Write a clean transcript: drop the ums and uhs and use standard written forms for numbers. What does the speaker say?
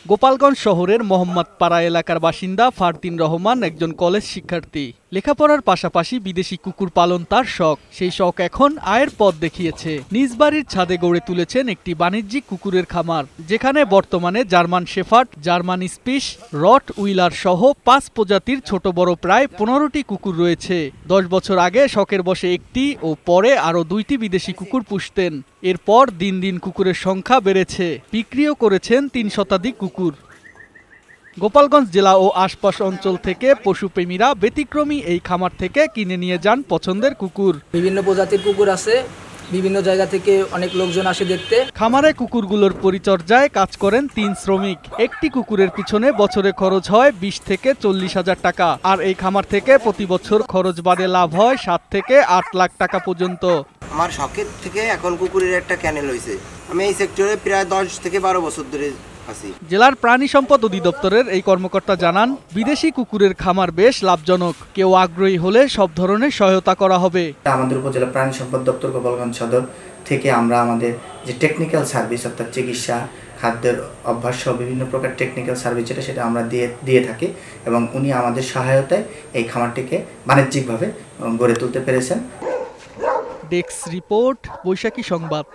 গোপালগঞ্জ শহরের মোহাম্মদপাড়া এলাকার বাসিন্দা ফারদিন রহমান একজন কলেজ শিক্ষার্থী। লেখাপড়ার পাশাপাশি বিদেশি কুকুর পালন তার শখ। সেই শখ এখন আয়ের পথ দেখিয়েছে। নিজ বাড়ির ছাদে গড়ে তুলেছেন একটি বাণিজ্যিক কুকুরের খামার, যেখানে বর্তমানে জার্মান শেফার্ড, জার্মান স্পিশ, রট উইলার সহ ৫ প্রজাতির ছোট বড় প্রায় ১৫টি কুকুর রয়েছে। ১০ বছর আগে শখের বশে একটি ও পরে আরও ২টি বিদেশি কুকুর পুষতেন। এরপর দিন দিন কুকুরের সংখ্যা বেড়েছে। বিক্রিও করেছেন ৩ শতাধিক কুকুর। গোপালগঞ্জ জেলা ও আশপাশ অঞ্চল থেকে পশুপ্রেমীরা ব্যতিক্রমী এই খামার থেকে কিনে নিয়ে যান পছন্দের কুকুর। বিভিন্ন প্রজাতির কুকুর আছে, বিভিন্ন জায়গা থেকে অনেক লোকজন আসে দেখতে। খামারে কুকুরগুলোর পরিচর্যায় কাজ করেন ৩ শ্রমিক। একটি কুকুরের পিছনে বছরে খরচ হয় ২০ থেকে ৪০ হাজার টাকা। আর এই খামার থেকে প্রতি বছর খরচ বাদে লাভ হয় ৭ থেকে ৮ লাখ টাকা পর্যন্ত। আমার শখের থেকে এখন কুকুরের একটা ক্যানেল হয়েছে। আমি এই সেক্টরে প্রায় ১০ থেকে ১২ বছর ধরে আছি। জেলার প্রাণী সম্পদ অধিদপ্তরের এই কর্মকর্তা জানান, বিদেশি কুকুরের খামার বেশ লাভজনক। কেউ আগ্রহী হলে সব ধরনের সহায়তা করা হবে। আমাদের উপজেলা প্রাণী সম্পদ দপ্তর গোপালগঞ্জ সদর থেকে আমরা আমাদের যে টেকনিক্যাল সার্ভিস অর্থাৎ চিকিৎসা, খাদ্যের অভ্যাস সহ বিভিন্ন প্রকার টেকনিক্যাল সার্ভিস সেটা আমরা দিয়ে থাকি এবং উনি আমাদের সহায়তায় এই খামারটিকে বাণিজ্যিকভাবে গড়ে তুলতে পেরেছেন। ডেস্ক রিপোর্ট, বৈশাখী সংবাদ।